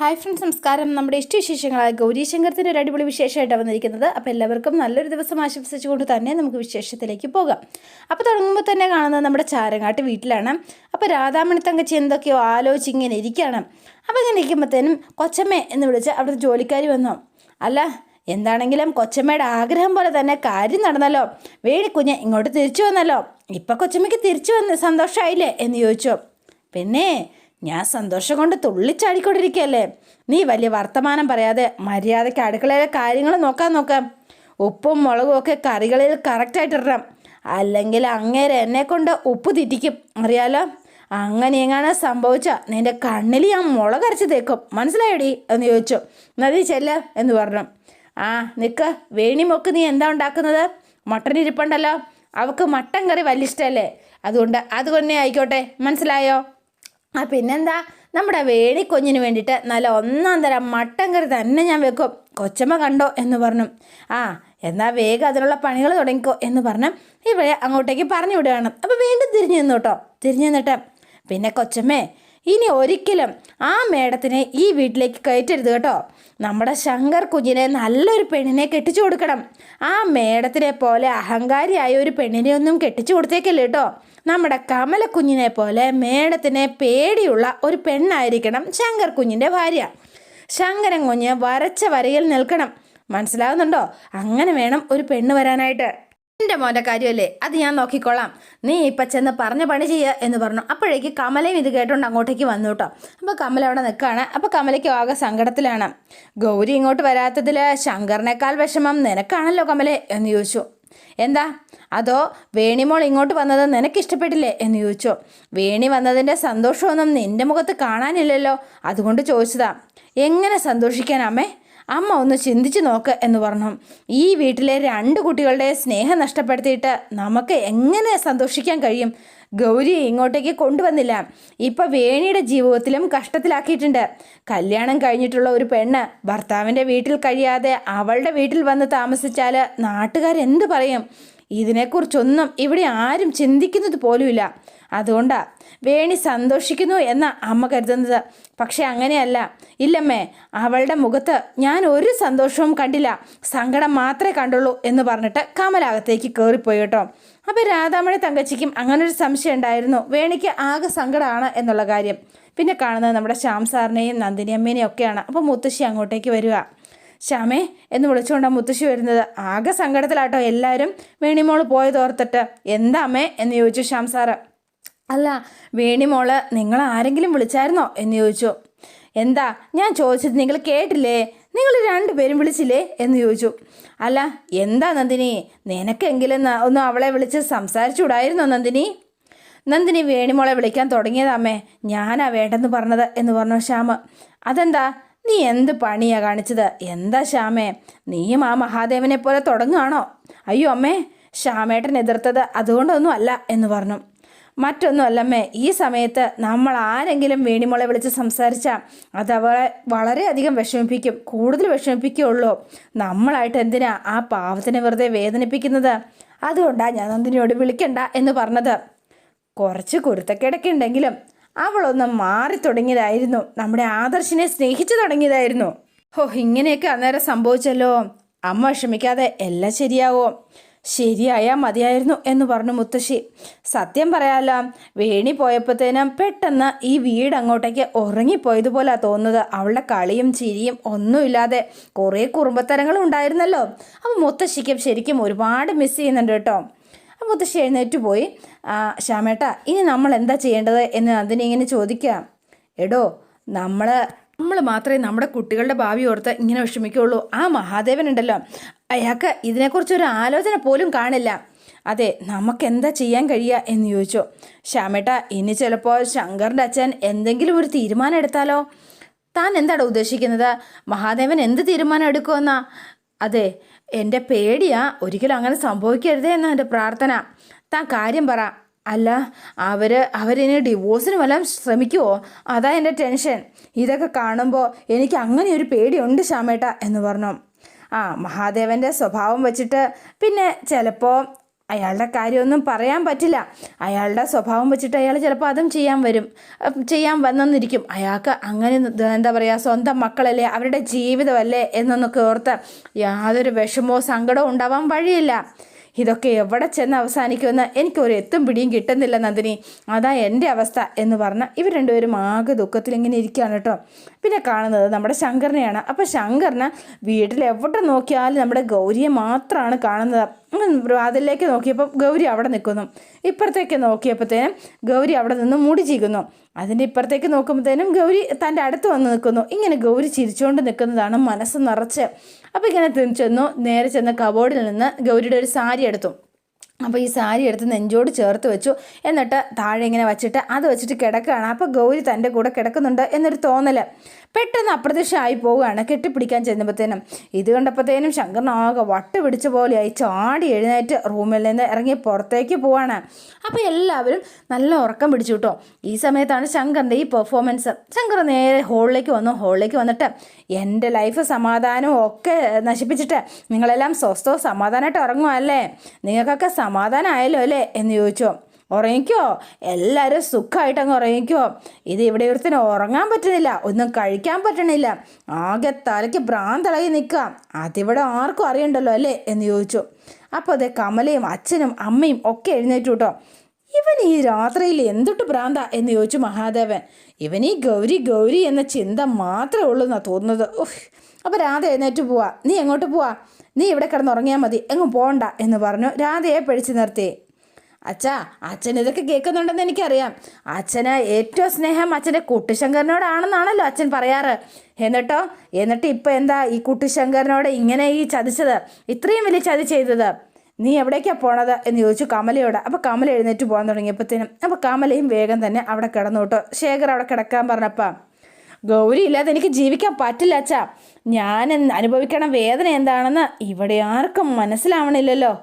Hi friends, നമസ്കാരം. നമ്മുടെ ഇഷ്ടവിശേഷങ്ങളായ ഗൗരീശങ്കരത്തിൻ്റെ ഒരു അടിപൊളി വിശേഷമായിട്ടാണ് വന്നിരിക്കുന്നത്. അപ്പോൾ എല്ലാവർക്കും നല്ലൊരു ദിവസം ആശംസിച്ചുകൊണ്ട് തന്നെ നമുക്ക് വിശേഷത്തിലേക്ക് പോകാം. അപ്പോൾ തുടങ്ങുമ്പോൾ തന്നെ കാണുന്നത് നമ്മുടെ ചാരങ്ങാട്ട് വീട്ടിലാണ്. അപ്പോൾ രാധാമണി തങ്കച്ചി എന്തൊക്കെയോ ആലോചിച്ച് ഇങ്ങനെ ഇരിക്കുകയാണ്. അപ്പോൾ ഇങ്ങനെ ഇരിക്കുമ്പോഴത്തേനും കൊച്ചമ്മ എന്ന് വിളിച്ച് അവിടുത്തെ ജോലിക്കാരി വന്നു. അല്ല, എന്താണെങ്കിലും കൊച്ചമ്മയുടെ ആഗ്രഹം പോലെ തന്നെ കാര്യം നടന്നല്ലോ. വേണിക്കുഞ്ഞ് ഇങ്ങോട്ട് തിരിച്ചു വന്നല്ലോ. ഇപ്പം കൊച്ചമ്മയ്ക്ക് തിരിച്ചു വന്ന് സന്തോഷമായില്ലേ എന്ന് ചോദിച്ചു. പിന്നെ ഞാൻ സന്തോഷം കൊണ്ട് തുള്ളിച്ചാടിക്കൊണ്ടിരിക്കുകയല്ലേ. നീ വലിയ വർത്തമാനം പറയാതെ മര്യാദയ്ക്ക് അടുക്കളയിലെ കാര്യങ്ങൾ നോക്കാം. ഉപ്പും മുളകും ഒക്കെ കറികളിൽ കറക്റ്റായിട്ടിടണം. അല്ലെങ്കിൽ അങ്ങേരെ എന്നെക്കൊണ്ട് ഉപ്പ് തെറ്റിക്കും, അറിയാലോ. അങ്ങനെ എങ്ങനെ സംഭവിച്ച നിൻ്റെ കണ്ണിൽ ഞാൻ മുളകരച്ച് തേക്കും, മനസ്സിലായോടി എന്ന് ചോദിച്ചു. നദി ചെല്ല എന്ന് പറഞ്ഞു. ആ നിൽക്ക് വേണിമൊക്ക്, നീ എന്താ ഉണ്ടാക്കുന്നത്? മട്ടൻ ഇരിപ്പുണ്ടല്ലോ. അവൾക്ക് മട്ടൻ കറി വലിയ ഇഷ്ടമല്ലേ, അതുകൊണ്ട് അതുകൊണ്ടേ ആയിക്കോട്ടെ, മനസ്സിലായോ? പിന്നെന്താ, നമ്മുടെ വേണിക്കുഞ്ഞിന് വേണ്ടിയിട്ട് നല്ല ഒന്നാം തരം മട്ടൻ കറി തന്നെ ഞാൻ വെക്കും, കൊച്ചമ്മ കണ്ടോ എന്ന് പറഞ്ഞു. എന്നാൽ വേഗം അതിനുള്ള പണികൾ തുടങ്ങിക്കോ എന്ന് പറഞ്ഞ് ഇവരെ അങ്ങോട്ടേക്ക് പറഞ്ഞു വിടുകയാണ്. അപ്പോൾ വീണ്ടും തിരിഞ്ഞു നിന്നിട്ട് പിന്നെ കൊച്ചമ്മേ, ഇനി ഒരിക്കലും ആ മേഡത്തിനെ ഈ വീട്ടിലേക്ക് കയറ്റരുത് കേട്ടോ. നമ്മുടെ ശങ്കർ കുഞ്ഞിനെ നല്ലൊരു പെണ്ണിനെ കെട്ടിച്ചു കൊടുക്കണം. ആ മേഡത്തിനെ പോലെ അഹങ്കാരിയായ ഒരു പെണ്ണിനെ ഒന്നും കെട്ടിച്ചു കൊടുത്തേക്കല്ലേ കേട്ടോ. നമ്മുടെ കമല കുഞ്ഞിനെ പോലെ മേഡത്തിനെ പേടിയുള്ള ഒരു പെണ്ണായിരിക്കണം ശങ്കർ കുഞ്ഞിൻ്റെ ഭാര്യ. ശങ്കരൻ കുഞ്ഞ് വരച്ച വരയിൽ നിൽക്കണം, മനസ്സിലാകുന്നുണ്ടോ? അങ്ങനെ വേണം ഒരു പെണ്ണ് വരാനായിട്ട്. എൻ്റെ മോൻ്റെ കാര്യമല്ലേ, അത് ഞാൻ നോക്കിക്കോളാം. നീ ഇപ്പം ചെന്ന് പറഞ്ഞ പണി ചെയ്യുക എന്ന് പറഞ്ഞു. അപ്പോഴേക്ക് കമലയും ഇത് കേട്ടോണ്ട് അങ്ങോട്ടേക്ക് വന്നു കേട്ടോ. അപ്പോൾ കമല അവിടെ നിൽക്കുകയാണ്. അപ്പോൾ കമലയ്ക്ക് ആകെ സങ്കടത്തിലാണ്. ഗൗരി ഇങ്ങോട്ട് വരാത്തതിൽ ശങ്കറിനേക്കാൾ വിഷമം നിനക്കാണല്ലോ കമലേ എന്ന് ചോദിച്ചു. എന്താ, അതോ വേണിമോൾ ഇങ്ങോട്ട് വന്നത് നിനക്കിഷ്ടപ്പെട്ടില്ലേ എന്ന് ചോദിച്ചു. വേണി വന്നതിൻ്റെ സന്തോഷമൊന്നും നിൻ്റെ മുഖത്ത് കാണാനില്ലല്ലോ, അതുകൊണ്ട് ചോദിച്ചതാ. എങ്ങനെ സന്തോഷിക്കാനമ്മേ? അമ്മ ഒന്ന് ചിന്തിച്ച് നോക്ക് എന്ന് പറഞ്ഞു. ഈ വീട്ടിലെ 2 കുട്ടികളുടെ സ്നേഹം നഷ്ടപ്പെടുത്തിയിട്ട് നമുക്ക് എങ്ങനെ സന്തോഷിക്കാൻ കഴിയും? ഗൗരി ഇങ്ങോട്ടേക്ക് കൊണ്ടുവന്നില്ല, ഇപ്പം വേണിയുടെ ജീവിതത്തിലും കഷ്ടത്തിലാക്കിയിട്ടുണ്ട്. കല്യാണം കഴിഞ്ഞിട്ടുള്ള ഒരു പെണ്ണ് ഭർത്താവിൻ്റെ വീട്ടിൽ കഴിയാതെ അവളുടെ വീട്ടിൽ വന്ന് താമസിച്ചാൽ നാട്ടുകാരെന്ത് പറയും? ഇതിനെക്കുറിച്ചൊന്നും ഇവിടെ ആരും ചിന്തിക്കുന്നത് പോലുമില്ല. അതുകൊണ്ടാണ് വേണി സന്തോഷിക്കുന്നു എന്ന അമ്മ കരുതുന്നത്. പക്ഷെ അങ്ങനെയല്ല. ഇല്ലമ്മേ, അവളുടെ മുഖത്ത് ഞാൻ ഒരു സന്തോഷവും കണ്ടില്ല, സങ്കടം മാത്രമേ കണ്ടുള്ളൂ എന്ന് പറഞ്ഞിട്ട് കമലകത്തേക്ക് കയറിപ്പോയി കേട്ടോ. അപ്പോൾ രാധാമണി തങ്കച്ചിക്കും അങ്ങനൊരു സംശയം ഉണ്ടായിരുന്നു, വേണിക്ക് ആകെ സങ്കടമാണ് എന്നുള്ള കാര്യം. പിന്നെ കാണുന്നത് നമ്മുടെ ശ്യാം സാറിനെയും നന്ദിനി അമ്മേനെയും ഒക്കെയാണ്. അപ്പോൾ മുത്തശ്ശി അങ്ങോട്ടേക്ക് വരിക. ശ്യാമേ എന്ന് വിളിച്ചുകൊണ്ടാണ് മുത്തശ്ശി വരുന്നത്. ആകെ സങ്കടത്തിലാട്ടോ എല്ലാവരും. വേണിമോള് പോയതോർത്തിട്ട്. എന്താ അമ്മേ എന്ന് ചോദിച്ചു ശ്യാം സാറ്. അല്ല വേണിമോള്, നിങ്ങൾ ആരെങ്കിലും വിളിച്ചായിരുന്നോ എന്ന് ചോദിച്ചു. എന്താ ഞാൻ ചോദിച്ചത് നിങ്ങൾ കേട്ടില്ലേ? നിങ്ങൾ 2 പേരും വിളിച്ചില്ലേ എന്ന് ചോദിച്ചു. അല്ല എന്താ നന്ദിനി, നിനക്കെങ്കിലും ഒന്ന് അവളെ വിളിച്ച് സംസാരിച്ചുകൂടായിരുന്നോ നന്ദിനി? നന്ദിനി വേണിമോളെ വിളിക്കാൻ തുടങ്ങിയതാമ്മേ, ഞാനാ വേണ്ടെന്ന് പറഞ്ഞത് എന്ന് പറഞ്ഞു ശ്യാമ്. അതെന്താ, നീ എന്ത് പണിയാ കാണിച്ചത്? എന്താ ശ്യാമേ, നീയും ആ മഹാദേവനെ പോലെ തുടങ്ങുകയാണോ? അയ്യോ അമ്മേ, ശ്യാമേട്ടൻ എതിർത്തത് അതുകൊണ്ടൊന്നും അല്ല എന്ന് പറഞ്ഞു. മറ്റൊന്നും അല്ലമ്മേ, ഈ സമയത്ത് നമ്മൾ ആരെങ്കിലും വേണിമോളെ വിളിച്ച് സംസാരിച്ചാൽ അത് അവളെ വളരെയധികം വിഷമിപ്പിക്കും, കൂടുതൽ വിഷമിപ്പിക്കുകയുള്ളൂ. നമ്മളായിട്ട് എന്തിനാ ആ പാവത്തിനെ വെറുതെ വേദനിപ്പിക്കുന്നത്? അതുകൊണ്ടാണ് ഞാൻ നന്ദിനിയോട് വിളിക്കണ്ട എന്ന് പറഞ്ഞത്. കുറച്ച് കുരുത്തക്കേടൊക്കെ ഉണ്ടെങ്കിലും അവളൊന്ന് മാറി തുടങ്ങിയതായിരുന്നു, നമ്മുടെ ആദർശിനെ സ്നേഹിച്ചു തുടങ്ങിയതായിരുന്നു. ഇങ്ങനെയൊക്കെ അന്നേരം സംഭവിച്ചല്ലോ. അമ്മ വിഷമിക്കാതെ എല്ലാം ശരിയാവോ? ശരിയായാൽ മതിയായിരുന്നു എന്ന് പറഞ്ഞു മുത്തശ്ശി. സത്യം പറയാലോ, വേണി പോയപ്പോഴത്തേനും പെട്ടെന്ന് ഈ വീട് അങ്ങോട്ടേക്ക് ഉറങ്ങിപ്പോയതുപോലെ തോന്നുന്നത്. അവളുടെ കളിയും ചിരിയും ഒന്നുമില്ലാതെ കുറേ കുറുമ്പത്തരങ്ങളും ഉണ്ടായിരുന്നല്ലോ. അപ്പോൾ മുത്തശ്ശിക്കും ശരിക്കും ഒരുപാട് മിസ് ചെയ്യുന്നുണ്ട് കേട്ടോ. മുത്തശ്ശി എഴുന്നേറ്റ് പോയി. ശ്യാമേട്ട, ഇനി നമ്മൾ എന്താ ചെയ്യേണ്ടത് എന്ന് നന്ദിനി ഇങ്ങനെ ചോദിക്കുക. എടോ, നമ്മൾ മാത്രമേ നമ്മുടെ കുട്ടികളുടെ ഭാവി ഓർത്ത് ഇങ്ങനെ വിഷമിക്കുകയുള്ളൂ. ആ മഹാദേവൻ ഉണ്ടല്ലോ, അയാൾക്ക് ഇതിനെക്കുറിച്ചൊരു ആലോചന പോലും കാണില്ല. അതെ, നമുക്കെന്താ ചെയ്യാൻ കഴിയുക എന്ന് ചോദിച്ചു. ശ്യാമേട്ട, ഇനി ചിലപ്പോൾ ശങ്കറിൻ്റെ അച്ഛൻ എന്തെങ്കിലും ഒരു തീരുമാനം എടുത്താലോ? താൻ എന്താണ് ഉദ്ദേശിക്കുന്നത്? മഹാദേവൻ എന്ത് തീരുമാനം എടുക്കുമെന്നാ? അതെ, എൻ്റെ പേടിയാ, ഒരിക്കലും അങ്ങനെ സംഭവിക്കരുതേ എന്നാണ് എൻ്റെ പ്രാർത്ഥന. താൻ കാര്യം പറ. അല്ല, അവരിനി ഡിവോഴ്സിന് വല്ലതും ശ്രമിക്കുമോ? അതാ എൻ്റെ ടെൻഷൻ. ഇതൊക്കെ കാണുമ്പോൾ എനിക്ക് അങ്ങനെ ഒരു പേടിയുണ്ട് ശ്യാമേട്ട എന്ന് പറഞ്ഞു. മഹാദേവൻ്റെ സ്വഭാവം വെച്ചിട്ട് പിന്നെ ചിലപ്പോൾ അയാളുടെ കാര്യമൊന്നും പറയാൻ പറ്റില്ല. അയാളുടെ സ്വഭാവം വെച്ചിട്ട് അയാൾ ചിലപ്പോൾ അതും ചെയ്യാൻ വന്നെന്നിരിക്കും. അയാൾക്ക് അങ്ങനെ എന്താ പറയുക, സ്വന്തം മക്കളല്ലേ, അവരുടെ ജീവിതമല്ലേ എന്നൊന്നൊക്കെ ഓർത്ത് യാതൊരു വിഷമോ സങ്കടമോ ഉണ്ടാവാൻ വഴിയില്ല. ഇതൊക്കെ എവിടെ ചെന്ന് അവസാനിക്കുമെന്ന് എനിക്കൊരു എത്തും പിടിയും കിട്ടുന്നില്ല നന്ദിനി, അതാ എൻ്റെ അവസ്ഥ എന്ന് പറഞ്ഞ് ഇവർ രണ്ടുപേരും ആകെ ദുഃഖത്തിൽ ഇങ്ങനെ ഇരിക്കുകയാണ് കേട്ടോ. പിന്നെ കാണുന്നത് നമ്മുടെ ശങ്കറിനെയാണ്. അപ്പോൾ ശങ്കറിന് വീട്ടിൽ എവിടെ നോക്കിയാലും നമ്മുടെ ഗൗരിയെ മാത്രമാണ് കാണുന്നത്. വാതിലേക്ക് നോക്കിയപ്പോൾ ഗൗരി അവിടെ നിൽക്കുന്നു. ഇപ്പുറത്തേക്ക് നോക്കിയപ്പോഴത്തേനും ഗൗരി അവിടെ നിന്ന് മുടി ചീകുന്നു. അതിൻ്റെ ഇപ്പുറത്തേക്ക് നോക്കുമ്പോഴത്തേനും ഗൗരി തൻ്റെ അടുത്ത് വന്ന് നിൽക്കുന്നു. ഇങ്ങനെ ഗൗരി ചിരിച്ചുകൊണ്ട് നിൽക്കുന്നതാണ് മനസ്സ് നിറച്ച്. അപ്പോൾ ഇങ്ങനെ നേരെ ചെന്ന് കബോർഡിൽ നിന്ന് ഗൗരിയുടെ ഒരു സാരി എടുത്തു. അപ്പോൾ ഈ സാരി എടുത്ത് നെഞ്ചോട് ചേർത്ത് വെച്ചു. എന്നിട്ട് താഴെ ഇങ്ങനെ വച്ചിട്ട് അത് വെച്ചിട്ട് കിടക്കുകയാണ്. അപ്പോൾ ഗൗരി തൻ്റെ കൂടെ കിടക്കുന്നുണ്ട് എന്നൊരു തോന്നൽ. പെട്ടെന്ന് അപ്രത്യക്ഷമായി പോവുകയാണ് കെട്ടിപ്പിടിക്കാൻ ചെന്നപ്പോഴത്തേനും. ഇത് കണ്ടപ്പോഴത്തേനും ശങ്കറിനാകെ വട്ട് പിടിച്ച പോലെയായി ചാടി എഴുന്നേറ്റ് റൂമിൽ നിന്ന് ഇറങ്ങി പുറത്തേക്ക് പോവാണ്. അപ്പോൾ എല്ലാവരും നല്ല ഉറക്കം പിടിച്ചു കേട്ടോ. ഈ സമയത്താണ് ശങ്കറിൻ്റെ ഈ പെർഫോമൻസ്. ശങ്കർ നേരെ ഹോളിലേക്ക് വന്നിട്ട് എൻ്റെ ലൈഫ് സമാധാനവും ഒക്കെ നശിപ്പിച്ചിട്ട് നിങ്ങളെല്ലാം സ്വസ്ഥവും സമാധാനമായിട്ട് ഉറങ്ങുമല്ലേ, നിങ്ങൾക്കൊക്കെ സമാധാനമായല്ലോ അല്ലേ എന്ന് ചോദിച്ചോ. ഉറങ്ങിക്കോ, എല്ലാവരും സുഖമായിട്ട് അങ്ങ് ഉറങ്ങിക്കോ. ഇത് ഇവിടെ ഒരുത്തിന് ഉറങ്ങാൻ പറ്റുന്നില്ല, ഒന്നും കഴിക്കാൻ പറ്റണില്ല, ആകെ തലയ്ക്ക് ഭ്രാന്തളകി നിൽക്കുക, അതിവിടെ ആർക്കും അറിയണ്ടല്ലോ അല്ലേ എന്ന് ചോദിച്ചു. അപ്പോൾ അതെ കമലയും അച്ഛനും അമ്മയും ഒക്കെ എഴുന്നേറ്റു കേട്ടോ. ഇവൻ ഈ രാത്രിയിൽ എന്തൊട്ട് ഭ്രാന്ത എന്ന് ചോദിച്ചു മഹാദേവൻ. ഇവൻ ഈ ഗൗരി എന്ന ചിന്ത മാത്രമേ ഉള്ളൂ എന്നാണ് തോന്നുന്നത്. അപ്പോൾ രാധ എഴുന്നേറ്റ് പോവാ. നീ എങ്ങോട്ട് പോവാ? നീ ഇവിടെ കിടന്നുറങ്ങിയാൽ മതി, എങ്ങും പോകണ്ട എന്ന് പറഞ്ഞു രാധയെ പിടിച്ചു നിർത്തി. അച്ഛൻ ഇതൊക്കെ കേൾക്കുന്നുണ്ടെന്ന് എനിക്കറിയാം. അച്ഛന് ഏറ്റവും സ്നേഹം അച്ഛൻ്റെ കുട്ടിശങ്കരനോടാണെന്നാണല്ലോ അച്ഛൻ പറയാറ്. എന്നിട്ട് ഇപ്പം എന്താ ഈ കുട്ടിശങ്കരനോട് ഇങ്ങനെ ഈ ചതിച്ചത്, ഇത്രയും വലിയ ചതി ചെയ്തത്? നീ എവിടേക്കാണ് പോണത് എന്ന് ചോദിച്ചു കമലയോട്. അപ്പോൾ കമല എഴുന്നേറ്റ് പോകാൻ തുടങ്ങിയപ്പോഴത്തേനും അപ്പോൾ കമലയും വേഗം തന്നെ അവിടെ കിടന്നു കേട്ടോ. ശേഖർ അവിടെ കിടക്കാൻ പറഞ്ഞപ്പം, ഗൗരി ഇല്ലാതെ എനിക്ക് ജീവിക്കാൻ പറ്റില്ല അച്ഛാ, ഞാൻ അനുഭവിക്കണ വേദന എന്താണെന്ന് ഇവിടെ ആർക്കും മനസ്സിലാവണില്ലല്ലോ,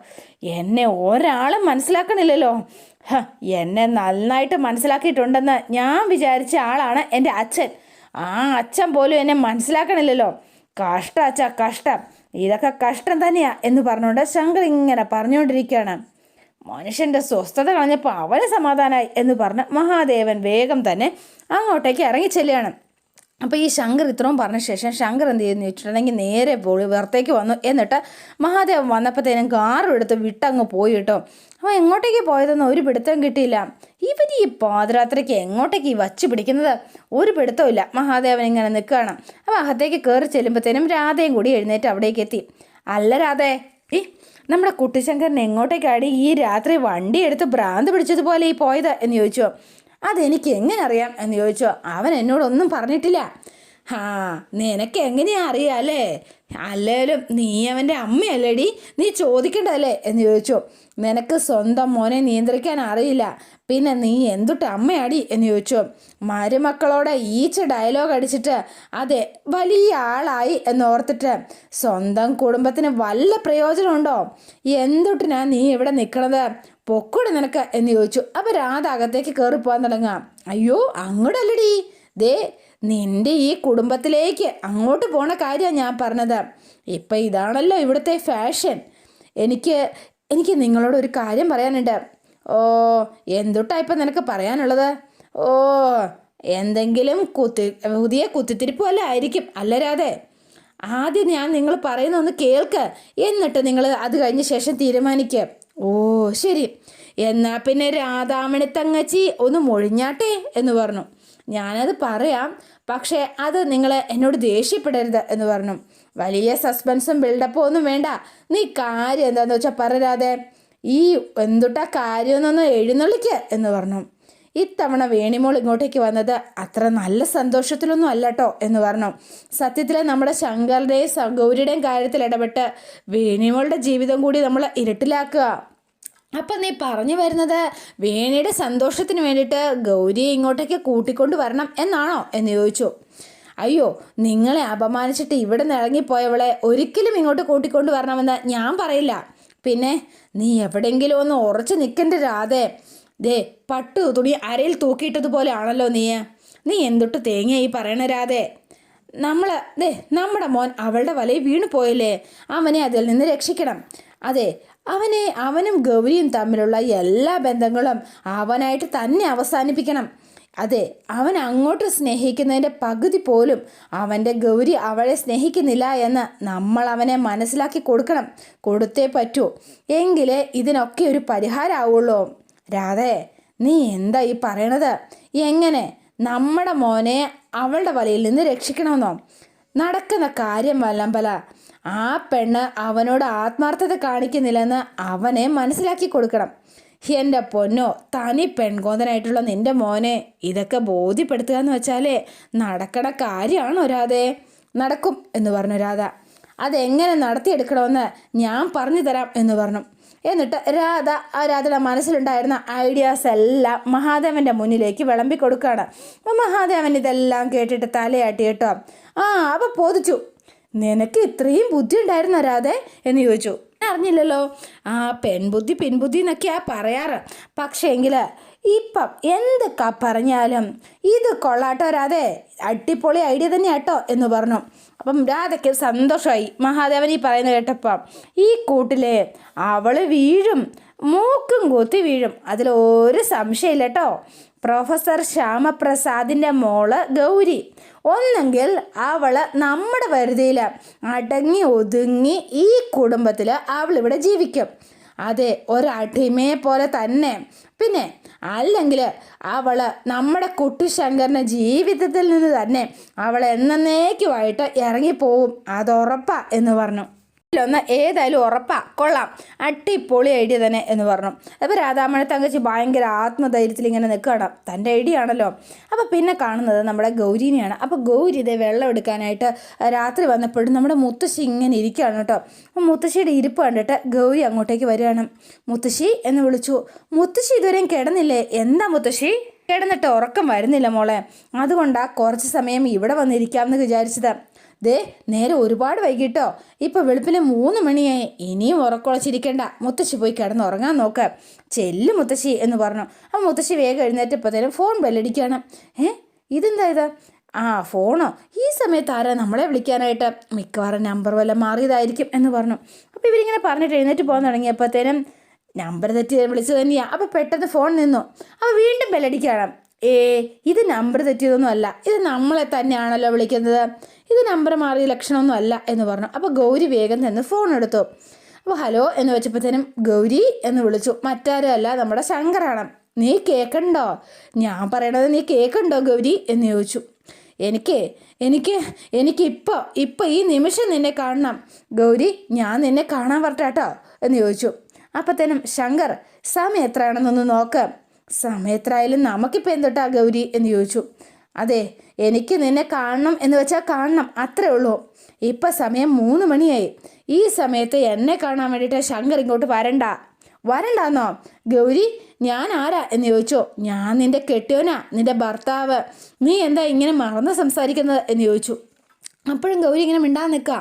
എന്നെ ഒരാളും മനസ്സിലാക്കണില്ലല്ലോ. എന്നെ നന്നായിട്ട് മനസ്സിലാക്കിയിട്ടുണ്ടെന്ന് ഞാൻ വിചാരിച്ച ആളാണ് എൻ്റെ അച്ഛൻ. ആ അച്ഛൻ പോലും എന്നെ മനസ്സിലാക്കണില്ലല്ലോ. കഷ്ടം അച്ഛാ, കഷ്ടം, ഇതൊക്കെ കഷ്ടം തന്നെയാ എന്ന് പറഞ്ഞുകൊണ്ട് ശങ്കർ ഇങ്ങനെ പറഞ്ഞുകൊണ്ടിരിക്കുകയാണ്. മനുഷ്യൻ്റെ സ്വസ്ഥത കളഞ്ഞപ്പോൾ അവന് സമാധാനമായി എന്ന് പറഞ്ഞ് മഹാദേവൻ വേഗം തന്നെ അങ്ങോട്ടേക്ക് ഇറങ്ങിച്ചെല്ലുകയാണ്. അപ്പോൾ ഈ ശങ്കർ ഇത്രയും പറഞ്ഞ ശേഷം ശങ്കർ എന്ത് ചെയ്യുന്നു വെച്ചിട്ടുണ്ടെങ്കിൽ നേരെ പോയി പുറത്തേക്ക് വന്നു. എന്നിട്ട് മഹാദേവൻ വന്നപ്പോഴത്തേനും കാറും എടുത്ത് വിട്ടങ്ങ് പോയി കേട്ടോ. അപ്പോൾ എങ്ങോട്ടേക്ക് പോയതെന്ന് ഒരു പിടുത്തം കിട്ടിയില്ല. ഇവർ ഈ പാതിരാത്രിക്ക് എങ്ങോട്ടേക്ക് വച്ച് പിടിക്കുന്നത് ഒരു പിടുത്തമില്ല. മഹാദേവൻ ഇങ്ങനെ നിൽക്കുകയാണ്. അപ്പോൾ അകത്തേക്ക് കയറി ചെല്ലുമ്പോഴത്തേനും രാധയും കൂടി എഴുന്നേറ്റ് അവിടേക്ക് എത്തി. അല്ല രാധേ, നമ്മുടെ കുട്ടിശങ്കരൻ എങ്ങോട്ടേക്കാടി ഈ രാത്രി വണ്ടി എടുത്ത് ഭ്രാന്ത് പിടിച്ചതുപോലെ ഈ പോയത് എന്ന് ചോദിച്ചു. അതെനിക്ക് എങ്ങനെ അറിയാം എന്ന് ചോദിച്ചോ. അവൻ എന്നോടൊന്നും പറഞ്ഞിട്ടില്ല. നിനക്ക് എങ്ങനെയാ അറിയാം അല്ലേ? അല്ലേലും നീ അവൻ്റെ അമ്മയല്ലേടി, നീ ചോദിക്കണ്ടല്ലേ എന്ന് ചോദിച്ചു. നിനക്ക് സ്വന്തം മോനെ നിയന്ത്രിക്കാൻ അറിയില്ല, പിന്നെ നീ എന്തൊട്ട് അമ്മയാടി എന്ന് ചോദിച്ചു. മരുമക്കളോടെ ഈച്ച ഡയലോഗ് അടിച്ചിട്ട് അതെ വലിയ ആളായി എന്നോർത്തിട്ട് സ്വന്തം കുടുംബത്തിന് വല്ല പ്രയോജനമുണ്ടോ? എന്തൊട്ടിനാ നീ ഇവിടെ നിൽക്കണത്? പൊക്കൂടെ നിനക്ക് എന്ന് ചോദിച്ചു. അപ്പോൾ രാധ അകത്തേക്ക് കയറി പോകാൻ തുടങ്ങാം. അയ്യോ അങ്ങോട്ടല്ലടി, ദേ നിൻ്റെ ഈ കുടുംബത്തിലേക്ക് അങ്ങോട്ട് പോണ കാര്യമാണ് ഞാൻ പറഞ്ഞത്. ഇപ്പം ഇതാണല്ലോ ഇവിടുത്തെ ഫാഷൻ. എനിക്ക് നിങ്ങളോട് ഒരു കാര്യം പറയാനുണ്ട്. ഓ, എന്തൊട്ടാ ഇപ്പം നിനക്ക് പറയാനുള്ളത്? ഓ, എന്തെങ്കിലും പുതിയ കുത്തിത്തിരിപ്പ് വല്ല ആയിരിക്കും അല്ല രാധേ? ആദ്യം ഞാൻ നിങ്ങൾ പറയുന്ന ഒന്ന് കേൾക്ക്, എന്നിട്ട് നിങ്ങൾ അത് കഴിഞ്ഞ ശേഷം തീരുമാനിക്കുക. ഓ ശരി, എന്നാൽ പിന്നെ രാധാമണി തങ്ങച്ചി ഒന്ന് മൊഴിഞ്ഞാട്ടെ എന്ന് പറഞ്ഞു. ഞാനത് പറയാം, പക്ഷേ അത് നിങ്ങൾ എന്നോട് ദേഷ്യപ്പെടരുത് എന്ന് പറഞ്ഞു. വലിയ സസ്പെൻസും ബിൽഡപ്പും ഒന്നും വേണ്ട, നീ കാര്യം എന്താണെന്ന് വെച്ചാൽ പറയാതെ ഈ എന്തുട്ടാ കാര്യമെന്നൊന്ന് എഴുന്നള്ളിക്ക് എന്ന് പറഞ്ഞു. ഇത്തവണ വേണിമോൾ ഇങ്ങോട്ടേക്ക് വന്നത് അത്ര നല്ല സന്തോഷത്തിലൊന്നും അല്ല കേട്ടോ എന്ന് പറഞ്ഞു. സത്യത്തിൽ നമ്മുടെ ശങ്കറിൻ്റെയും ഗൗരിയുടെയും കാര്യത്തിൽ ഇടപെട്ട് വേണിമോളുടെ ജീവിതം കൂടി നമ്മൾ ഇരുട്ടിലാക്കുക. അപ്പം നീ പറഞ്ഞു വരുന്നത് വേണിയുടെ സന്തോഷത്തിന് വേണ്ടിയിട്ട് ഗൗരിയെ ഇങ്ങോട്ടേക്ക് കൂട്ടിക്കൊണ്ട് വരണം എന്നാണോ എന്ന് ചോദിച്ചു. അയ്യോ, നിങ്ങളെ അപമാനിച്ചിട്ട് ഇവിടെ നിന്ന് ഇറങ്ങിപ്പോയവളെ ഒരിക്കലും ഇങ്ങോട്ട് കൂട്ടിക്കൊണ്ട് വരണമെന്ന് ഞാൻ പറയില്ല. പിന്നെ നീ എവിടെയെങ്കിലും ഒന്ന് ഉറച്ചു നിൽക്കേണ്ട രാധേ. ദേ പട്ടു തുണി അരയിൽ തൂക്കിയിട്ടതുപോലെ ആണല്ലോ നീ എന്തൊട്ട് തേങ്ങയായി പറയണ രാധേ. നമ്മുടെ മോൻ അവളുടെ വലയിൽ വീണു പോയില്ലേ, അവനെ അതിൽ നിന്ന് രക്ഷിക്കണം. അതെ, അവനും ഗൗരിയും തമ്മിലുള്ള എല്ലാ ബന്ധങ്ങളും അവനായിട്ട് തന്നെ അവസാനിപ്പിക്കണം. അതെ, അവൻ അങ്ങോട്ട് സ്നേഹിക്കുന്നതിൻ്റെ പകുതി പോലും അവൻ്റെ ഗൗരി അവളെ സ്നേഹിക്കുന്നില്ല എന്ന് നമ്മൾ അവനെ മനസ്സിലാക്കി കൊടുത്തേ പറ്റൂ. എങ്കിലേ ഇതിനൊക്കെ ഒരു പരിഹാരമാവുള്ളൂ. രാധേ, നീ എന്താ ഈ പറയണത്? എങ്ങനെ നമ്മുടെ മോനെ അവളുടെ വലയിൽ നിന്ന് രക്ഷിക്കണമെന്നോ? നടക്കുന്ന കാര്യം വല്ലമ്പല. ആ പെണ്ണ് അവനോട് ആത്മാർത്ഥത കാണിക്കുന്നില്ലെന്ന് അവനെ മനസ്സിലാക്കി കൊടുക്കണം. എൻ്റെ പൊന്നോ, തനി പെൺകോന്തനായിട്ടുള്ള നിൻ്റെ മോനെ ഇതൊക്കെ ബോധ്യപ്പെടുത്തുക എന്ന് വെച്ചാലേ നടക്കണ കാര്യമാണോ രാധേ? നടക്കും എന്ന് പറഞ്ഞു രാധ. അതെങ്ങനെ നടത്തിയെടുക്കണമെന്ന് ഞാൻ പറഞ്ഞു തരാം എന്ന് പറഞ്ഞു. എന്നിട്ട് രാധയുടെ മനസ്സിലുണ്ടായിരുന്ന ഐഡിയാസ് എല്ലാം മഹാദേവൻ്റെ മുന്നിലേക്ക് വിളമ്പി കൊടുക്കുകയാണ്. അപ്പം മഹാദേവൻ ഇതെല്ലാം കേട്ടിട്ട് തലയാട്ടി കേട്ടോ. അപ്പം ചോദിച്ചു, നിനക്ക് ഇത്രയും ബുദ്ധി ഉണ്ടായിരുന്നോ രാധേ എന്ന് ചോദിച്ചു. അറിഞ്ഞില്ലല്ലോ. പെൺബുദ്ധി പിൻബുദ്ധി എന്നൊക്കെയാ പറയാറ്. പക്ഷേ എങ്കിൽ ഇപ്പം എന്തൊക്കെ പറഞ്ഞാലും ഇത് കൊള്ളാട്ടോ രാധേ, അടിപൊളി ഐഡിയ തന്നെയാട്ടോ എന്ന് പറഞ്ഞു. അപ്പം രാധയ്ക്ക് സന്തോഷമായി മഹാദേവൻ ഈ പറയുന്നത് കേട്ടപ്പം. ഈ കൂട്ടിലെ അവൾ വീഴും, മൂക്കും കുത്തി വീഴും, അതിലൊരു സംശയമില്ല കേട്ടോ. പ്രൊഫസർ ശ്യാമപ്രസാദിൻ്റെ മോള് ഗൗരി ഒന്നെങ്കിൽ അവൾ നമ്മുടെ വരുതിയിൽ അടങ്ങി ഒതുങ്ങി ഈ കുടുംബത്തിൽ അവളിവിടെ ജീവിക്കും. അതെ, ഒരടിമയെ പോലെ തന്നെ. പിന്നെ അല്ലെങ്കിൽ അവൾ നമ്മുടെ കുട്ടിശങ്കറിൻ്റെ ജീവിതത്തിൽ നിന്ന് തന്നെ അവൾ എന്നേക്കുമായിട്ട് ഇറങ്ങിപ്പോവും. അതുറപ്പാ എന്ന് പറഞ്ഞു. ഒന്ന് ഏതായാലും ഉറപ്പാ, കൊള്ളാം, അടിപൊളി ഐഡിയ തന്നെ എന്ന് പറഞ്ഞു. അപ്പോൾ രാധാമണി തങ്കച്ചി ഭയങ്കര ആത്മധൈര്യത്തിൽ ഇങ്ങനെ നിൽക്കുകയാണ്. തൻ്റെ ഐഡിയ ആണല്ലോ. അപ്പോൾ പിന്നെ കാണുന്നത് നമ്മുടെ ഗൗരിനെയാണ്. അപ്പോൾ ഗൗരി ഇതേ വെള്ളം എടുക്കാനായിട്ട് രാത്രി വന്നപ്പോഴും നമ്മുടെ മുത്തശ്ശി ഇങ്ങനെ ഇരിക്കുകയാണ് കേട്ടോ. അപ്പോൾ മുത്തശ്ശിയുടെ ഇരിപ്പ് കണ്ടിട്ട് ഗൗരി അങ്ങോട്ടേക്ക് വരികയാണ്. മുത്തശ്ശി എന്ന് വിളിച്ചു. മുത്തശ്ശി ഇതുവരെയും കിടന്നില്ലേ? എന്താ മുത്തശ്ശി? കിടന്നിട്ട് ഉറക്കം വരുന്നില്ല മോളെ, അതുകൊണ്ടാണ് കുറച്ച് സമയം ഇവിടെ വന്നിരിക്കാമെന്ന് വിചാരിച്ചത്. ദേ, നേരെ ഒരുപാട് വൈകിട്ടോ, ഇപ്പോൾ വെളുപ്പിന് 3 മണിയായി. ഇനിയും ഉറക്കുളച്ചിരിക്കണ്ട, മുത്തശ്ശി പോയി കിടന്ന് ഉറങ്ങാൻ നോക്ക്. ചെല്ലു മുത്തശ്ശി എന്ന് പറഞ്ഞു. അപ്പോൾ മുത്തശ്ശി വേഗം എഴുന്നേറ്റപ്പോഴത്തേനും ഫോൺ ബെല്ലടിക്കുകയാണ്. ഇതെന്താ ഇത്? ഫോണോ? ഈ സമയത്ത് ആരാ നമ്മളെ വിളിക്കാനായിട്ട്? മിക്കവാറും നമ്പർ വല്ലതും മാറിയതായിരിക്കും എന്ന് പറഞ്ഞു. അപ്പോൾ ഇവരിങ്ങനെ പറഞ്ഞിട്ട് എഴുന്നേറ്റ് പോകാൻ തുടങ്ങിയപ്പോഴത്തേനും നമ്പർ തെറ്റി വിളിച്ചു തന്നെയാണ്. അപ്പോൾ പെട്ടെന്ന് ഫോൺ നിന്നു. അപ്പോൾ വീണ്ടും ബെല്ലടിക്കുകയാണ്. ഇത് നമ്പർ തെറ്റിയതൊന്നും അല്ല, ഇത് നമ്മളെ തന്നെയാണല്ലോ വിളിക്കുന്നത്, ഇത് നമ്പർ മാറിയ ലക്ഷണമൊന്നും അല്ല എന്ന് പറഞ്ഞു. അപ്പോൾ ഗൗരി വേഗം തന്നെ ഫോൺ എടുത്തു. അപ്പോൾ ഹലോ എന്ന് വെച്ചപ്പോഴത്തേനും ഗൗരി എന്ന് വിളിച്ചു. മറ്റാരും അല്ല, നമ്മുടെ ശങ്കറാണ്. നീ കേൾക്കണ്ടോ? ഞാൻ പറയണത് നീ കേൾക്കണ്ടോ ഗൗരി എന്ന് ചോദിച്ചു. എനിക്ക് ഇപ്പോൾ ഈ നിമിഷം നിന്നെ കാണണം ഗൗരി, ഞാൻ നിന്നെ കാണാൻ വരട്ടാട്ടോ എന്ന് ചോദിച്ചു. അപ്പോഴത്തേനും ശങ്കർ, സമയം എത്രയാണെന്നൊന്ന് നോക്ക്. സമയം എത്രയായാലും നമുക്കിപ്പോൾ എന്തൊട്ടാ ഗൗരി എന്ന് ചോദിച്ചു. അതെ, എനിക്ക് നിന്നെ കാണണം എന്ന് വെച്ചാൽ കാണണം, അത്രേ ഉള്ളൂ. ഇപ്പം സമയം 3 മണിയായി. ഈ സമയത്ത് എന്നെ കാണാൻ വേണ്ടിയിട്ട് ശങ്കർ ഇങ്ങോട്ട് വരണ്ടാന്നോ? ഗൗരി, ഞാൻ ആരാ എന്ന് ചോദിച്ചു. ഞാൻ നിൻ്റെ കെട്ടിയോനാ, നിൻ്റെ ഭർത്താവ്. നീ എന്താ ഇങ്ങനെ മറന്ന് സംസാരിക്കുന്നത് എന്ന് ചോദിച്ചു. അപ്പോഴും ഗൗരി ഇങ്ങനെ മിണ്ടാൻ നിൽക്കുക.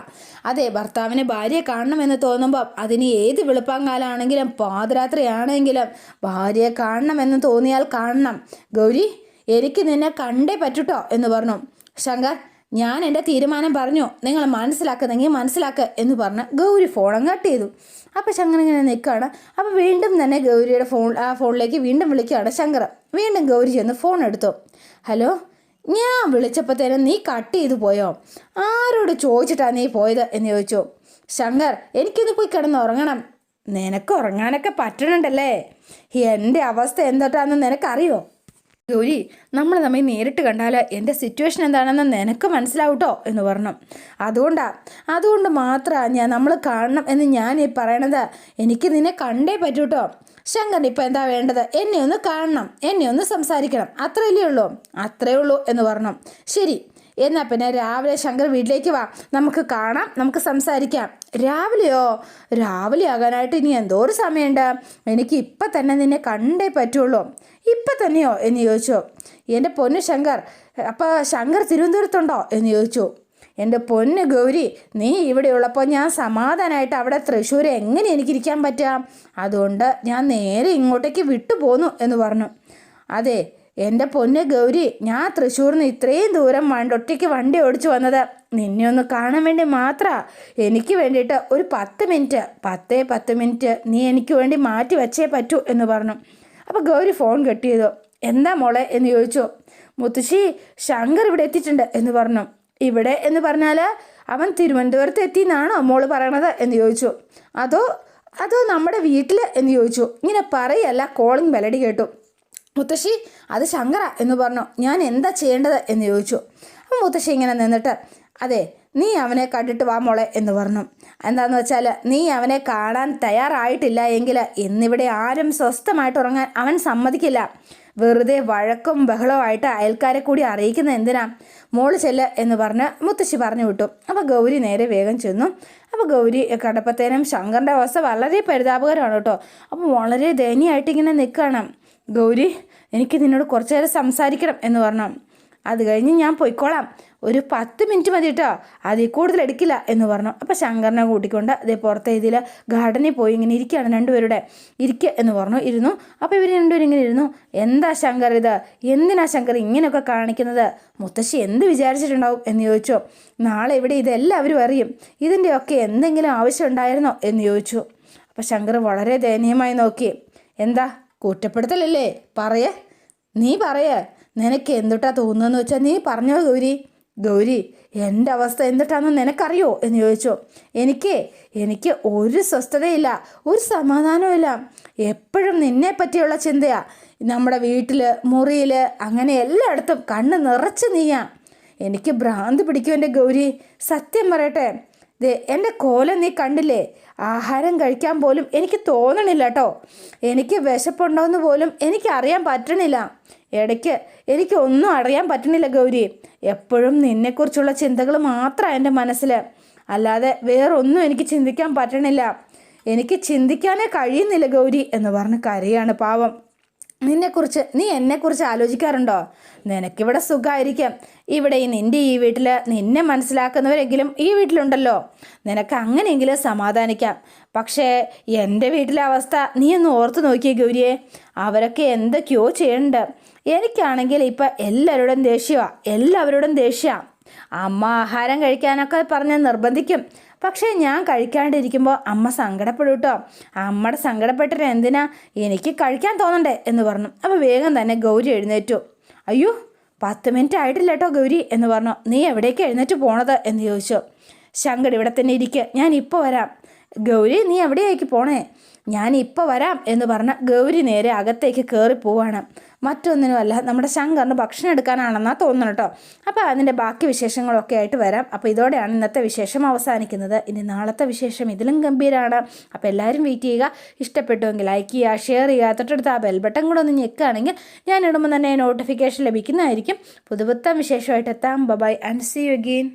അതെ, ഭർത്താവിനെ ഭാര്യയെ കാണണമെന്ന് തോന്നുമ്പം അതിന് ഏത് വെളുപ്പാങ്കാലാണെങ്കിലും പാതിരാത്രിയാണെങ്കിലും ഭാര്യയെ കാണണമെന്ന് തോന്നിയാൽ കാണണം. ഗൗരി, എനിക്ക് നിന്നെ കണ്ടേ പറ്റൂട്ടോ എന്ന് പറഞ്ഞു. ശങ്കർ, ഞാൻ എൻ്റെ തീരുമാനം പറഞ്ഞു, നിങ്ങൾ മനസ്സിലാക്കുന്നെങ്കിൽ മനസ്സിലാക്കുക എന്ന് പറഞ്ഞ് ഗൗരി ഫോണും കട്ട് ചെയ്തു. അപ്പോൾ ശങ്കർ ഇങ്ങനെ നിൽക്കുകയാണ്. അപ്പോൾ വീണ്ടും തന്നെ ഗൗരിയുടെ ഫോണിലേക്ക് വീണ്ടും വിളിക്കുകയാണ് ശങ്കർ. വീണ്ടും ഗൗരി ചെന്ന് ഫോൺ എടുത്തു. ഹലോ, ഞാൻ വിളിച്ചപ്പോഴത്തേനും നീ കട്ട് ചെയ്തു പോയോ? ആരോട് ചോദിച്ചിട്ടാണ് നീ പോയത് എന്ന് ചോദിച്ചു. ശങ്കർ, എനിക്കൊന്ന് പോയി കിടന്നുറങ്ങണം. നിനക്ക് ഉറങ്ങാനൊക്കെ പറ്റണുണ്ടല്ലേ? എൻ്റെ അവസ്ഥ എന്തൊട്ടാന്ന് നിനക്കറിയോ? ഗൗരി, നമ്മൾ തമ്മിൽ നേരിട്ട് കണ്ടാൽ എൻ്റെ സിറ്റുവേഷൻ എന്താണെന്ന് നിനക്ക് മനസ്സിലാവട്ടോ എന്ന് പറഞ്ഞു. അതുകൊണ്ട് മാത്രമാണ് നമ്മൾ കാണണം എന്ന് ഞാൻ ഈ പറയണത്. എനിക്ക് നിന്നെ കണ്ടേ പറ്റൂട്ടോ. ശങ്കറിന് ഇപ്പം എന്താ വേണ്ടത്? എന്നെ ഒന്ന് കാണണം, എന്നെ ഒന്ന് സംസാരിക്കണം, അത്രേ ഉള്ളൂ എന്ന് പറഞ്ഞു. ശരി, എന്നാൽ പിന്നെ രാവിലെ ശങ്കർ വീട്ടിലേക്ക് വാ, നമുക്ക് കാണാം, നമുക്ക് സംസാരിക്കാം. രാവിലെയോ? രാവിലെ ആകാനായിട്ട് ഇനി എന്തോരം സമയമുണ്ട്? എനിക്ക് ഇപ്പം തന്നെ നിന്നെ കണ്ടേ പറ്റുള്ളൂ. ഇപ്പം തന്നെയോ എന്ന് ചോദിച്ചു. എൻ്റെ പൊന്ന് ശങ്കർ, അപ്പോൾ ശങ്കർ തിരുവനന്തപുരത്തുണ്ടോ എന്ന് ചോദിച്ചു. എൻ്റെ പൊന്ന് ഗൗരി, നീ ഇവിടെ ഉള്ളപ്പോൾ ഞാൻ സമാധാനമായിട്ട് അവിടെ തൃശ്ശൂർ എങ്ങനെ എനിക്കിരിക്കാൻ പറ്റുക? അതുകൊണ്ട് ഞാൻ നേരെ ഇങ്ങോട്ടേക്ക് വിട്ടുപോന്നു എന്ന് പറഞ്ഞു. അതെ, എൻ്റെ പൊന്നെ ഗൗരി, ഞാൻ തൃശ്ശൂരിൽ നിന്ന് ഇത്രയും ദൂരം ഒറ്റയ്ക്ക് വണ്ടി ഓടിച്ചു വന്നത് നിന്നെ ഒന്ന് കാണാൻ വേണ്ടി മാത്രമാണ്. എനിക്ക് വേണ്ടിയിട്ട് ഒരു 10 മിനിറ്റ് നീ എനിക്ക് വേണ്ടി മാറ്റി വച്ചേ പറ്റൂ എന്ന് പറഞ്ഞു. അപ്പോൾ ഗൗരി ഫോൺ കട്ട് ചെയ്തു. എന്താ മോളെ എന്ന് ചോദിച്ചു. മുത്തശ്ശി, ശങ്കർ ഇവിടെ എത്തിയിട്ടുണ്ട് എന്ന് പറഞ്ഞു. ഇവിടെ എന്ന് പറഞ്ഞാൽ അവൻ തിരുവനന്തപുരത്ത് എത്തിയെന്നാണോ മോള് പറയണത് എന്ന് ചോദിച്ചു. അതോ നമ്മുടെ വീട്ടിൽ എന്ന് ചോദിച്ചു. ഇങ്ങനെ പറയല്ല, കോളിംഗ് ബെലടി കേട്ടു. മുത്തശ്ശി, അത് ശങ്കര എന്ന് പറഞ്ഞു. ഞാൻ എന്താ ചെയ്യേണ്ടത് എന്ന് ചോദിച്ചു. അപ്പം മുത്തശ്ശി ഇങ്ങനെ നിന്നിട്ട്, അതെ, നീ അവനെ കണ്ടിട്ട് വാ മോളെ എന്ന് പറഞ്ഞു. എന്താന്ന് വെച്ചാൽ, നീ അവനെ കാണാൻ തയ്യാറായിട്ടില്ല എങ്കിൽ ഇന്നിവിടെ ആരും സ്വസ്ഥമായിട്ട് ഉറങ്ങാൻ അവൻ സമ്മതിക്കില്ല. വെറുതെ വഴക്കും ബഹളവുമായിട്ട് അയൽക്കാരെ കൂടി അറിയിക്കുന്ന എന്തിനാ? മോള് ചെല്ല് എന്ന് പറഞ്ഞ് മുത്തശ്ശി പറഞ്ഞു വിട്ടു. അപ്പോൾ ഗൗരി നേരെ വേഗം ചെന്നു. അപ്പോൾ ഗൗരി കണ്ടപ്പത്തേനും ശങ്കറിൻ്റെ അവസ്ഥ വളരെ പരിതാപകരമാണ് കേട്ടോ. അപ്പോൾ വളരെ ദയനീയമായിട്ട് ഇങ്ങനെ നിൽക്കുകയാണ്. ഗൗരി, എനിക്ക് നിന്നോട് കുറച്ചു നേരം സംസാരിക്കണം എന്ന് പറഞ്ഞു. അത് കഴിഞ്ഞ് ഞാൻ പോയിക്കോളാം, ഒരു 10 മിനിറ്റ് മതി കേട്ടോ, അതിൽ കൂടുതൽ എടുക്കില്ല എന്ന് പറഞ്ഞു. അപ്പോൾ ശങ്കറിനെ കൂട്ടിക്കൊണ്ട് അതേ പുറത്തെ ഇതിൽ ഗാർഡനിൽ പോയി ഇങ്ങനെ ഇരിക്കുകയാണ് രണ്ടുപേരുടെ. ഇരിക്കുക എന്ന് പറഞ്ഞു. ഇരുന്നു. അപ്പോൾ ഇവർ രണ്ടുപേരും ഇങ്ങനെ ഇരുന്നു. എന്താ ശങ്കർ ഇത്? എന്തിനാ ശങ്കർ ഇങ്ങനെയൊക്കെ കാണിക്കുന്നത്? മുത്തശ്ശി എന്ത് വിചാരിച്ചിട്ടുണ്ടാവും എന്ന് ചോദിച്ചു. നാളെ ഇവിടെ ഇതെല്ലാവരും അറിയും, ഇതിൻ്റെയൊക്കെ എന്തെങ്കിലും ആവശ്യം ഉണ്ടായിരുന്നോ എന്ന് ചോദിച്ചു. അപ്പോൾ ശങ്കർ വളരെ ദയനീയമായി നോക്കി. എന്താ, കുറ്റപ്പെടുത്തലല്ലേ? നീ നിനക്ക് എന്തുട്ടാ തോന്നുന്നതെന്ന് വെച്ചാൽ നീ പറഞ്ഞോ ഗൗരി, എൻ്റെ അവസ്ഥ എന്തിട്ടാണെന്ന് നിനക്കറിയോ എന്ന് ചോദിച്ചു. എനിക്ക് ഒരു സ്വസ്ഥതയില്ല, ഒരു സമാധാനവുമില്ല. എപ്പോഴും നിന്നെ പറ്റിയുള്ള ചിന്തയാ. നമ്മുടെ വീട്ടിൽ, മുറിയിൽ, അങ്ങനെ എല്ലായിടത്തും കണ്ണ് നിറച്ച് നീയാ. എനിക്ക് ഭ്രാന്ത് പിടിക്കും എൻ്റെ ഗൗരി. സത്യം പറയട്ടെ, എൻ്റെ കോലം നീ കണ്ടില്ലേ? ആഹാരം കഴിക്കാൻ പോലും എനിക്ക് തോന്നണില്ല കേട്ടോ. എനിക്ക് വിശപ്പുണ്ടോയെന്ന് പോലും എനിക്ക് അറിയാൻ പറ്റണില്ല. ഇടയ്ക്ക് എനിക്ക് ഒന്നും അറിയാൻ പറ്റണില്ല ഗൗരി. എപ്പോഴും നിന്നെക്കുറിച്ചുള്ള ചിന്തകൾ മാത്രമാണ് എൻ്റെ മനസ്സിൽ, അല്ലാതെ വേറൊന്നും എനിക്ക് ചിന്തിക്കാൻ പറ്റണില്ല. എനിക്ക് ചിന്തിക്കാനേ കഴിയുന്നില്ല ഗൗരി എന്ന് പറഞ്ഞ് കരയാണ് പാവം. നീ എന്നെക്കുറിച്ച് ആലോചിക്കാറുണ്ടോ? നിനക്കിവിടെ സുഖമായിരിക്കാം. ഇവിടെ നിൻ്റെ ഈ വീട്ടിൽ നിന്നെ മനസ്സിലാക്കുന്നവരെങ്കിലും ഈ വീട്ടിലുണ്ടല്ലോ. നിനക്ക് അങ്ങനെയെങ്കിലും സമാധാനിക്കാം. പക്ഷേ എൻ്റെ വീട്ടിലെ അവസ്ഥ നീ ഒന്ന് ഓർത്ത് നോക്കിയേ ഗൗരിയെ. അവരൊക്കെ എന്തൊക്കെയോ ചെയ്യുന്നുണ്ട്. എനിക്കാണെങ്കിൽ ഇപ്പം എല്ലാവരോടും ദേഷ്യമാണ്. അമ്മ ആഹാരം കഴിക്കാനൊക്കെ പറഞ്ഞ് നിർബന്ധിക്കും. പക്ഷേ ഞാൻ കഴിക്കാണ്ടിരിക്കുമ്പോൾ അമ്മ സങ്കടപ്പെടും കേട്ടോ. അമ്മയുടെ സങ്കടപ്പെട്ടിട്ട് എന്തിനാ, എനിക്ക് കഴിക്കാൻ തോന്നണ്ടേ എന്ന് പറഞ്ഞു. അപ്പോൾ വേഗം തന്നെ ഗൗരി എഴുന്നേറ്റു. അയ്യോ, 10 മിനിറ്റ് ആയിട്ടില്ല കേട്ടോ ഗൗരി എന്ന് പറഞ്ഞു. നീ എവിടേക്ക് എഴുന്നേറ്റ് പോണത് എന്ന് ചോദിച്ചു. ശങ്കർ, ഇവിടെ തന്നെ ഇരിക്കുക, ഞാൻ ഇപ്പോൾ വരാം. ഗൗരി, നീ എവിടെയാക്കി പോണേ? ഞാൻ ഇപ്പോൾ വരാം എന്ന് പറഞ്ഞ ഗൗരി നേരെ അകത്തേക്ക് കയറി പോവാണ്. മറ്റൊന്നിനുമല്ല, നമ്മുടെ ശങ്കറിന് ഭക്ഷണം എടുക്കാനാണെന്നാണ് തോന്നുന്നു കേട്ടോ. അപ്പോൾ അതിൻ്റെ ബാക്കി വിശേഷങ്ങളൊക്കെ ആയിട്ട് വരാം. അപ്പോൾ ഇതോടെയാണ് ഇന്നത്തെ വിശേഷം അവസാനിക്കുന്നത്. ഇനി നാളത്തെ വിശേഷം ഇതിലും ഗംഭീരമാണ്. അപ്പോൾ എല്ലാവരും വെയിറ്റ് ചെയ്യുക. ഇഷ്ടപ്പെട്ടുവെങ്കിൽ ലൈക്ക് ചെയ്യുക, ഷെയർ ചെയ്യുക, തൊട്ടടുത്ത് ആ ബെൽ ബട്ടൺ കൂടെ ഒന്ന് ഞെക്കുകയാണെങ്കിൽ ഞാൻ ഇടുമ്പോൾ തന്നെ നോട്ടിഫിക്കേഷൻ ലഭിക്കുന്നതായിരിക്കും. പുതുപുത്തൻ വിശേഷമായിട്ട് എത്താം. Bye and see you again.